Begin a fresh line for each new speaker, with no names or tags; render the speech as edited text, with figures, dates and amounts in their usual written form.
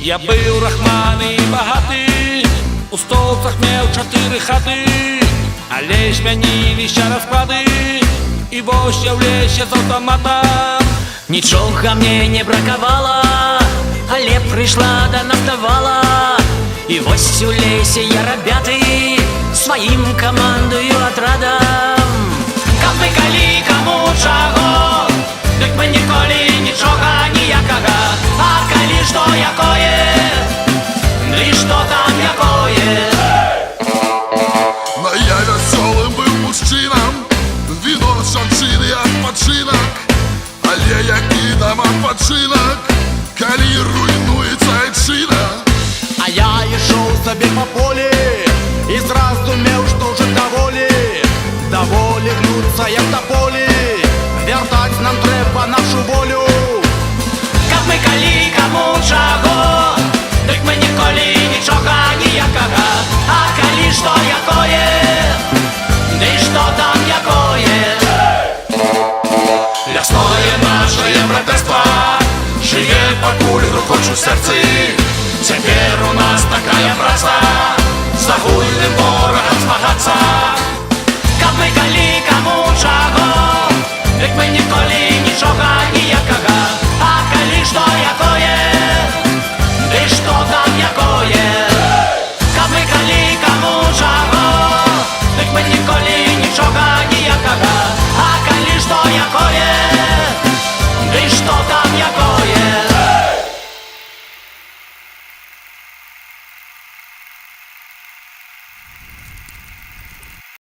Я быў рахманы і багаты, у столцах меў 4 хаты, але змяніліся расклады, і вось я ў лесе з аўтаматам.
Нічога мне не бракавала, але прыйшла да нафтавала. І вось у лесе я, рабяты, сваім камандую атрадам. Каб мы калі каму чаго, дык мы ніколі нічога ніякага. А калі што якое, ды што там якое.
Но я вясёлым быў мужчынам, віно жанчыны адпачынак. Але які там адпачынак, калі руйнуецца айчына.
А я ішоў сабе па полі і зразумеў, што ўжо даволі гнуцца як таполі. Вяртаць нам трэба нашу волю.
Каб мы калі каму чаго, дык мы ніколі нічога ніякага. А калі што якое, ды што там якое.
Лясное нашее братэрства жыве, пакуль грукочу сэрцы. Цяпер у нас такая праца,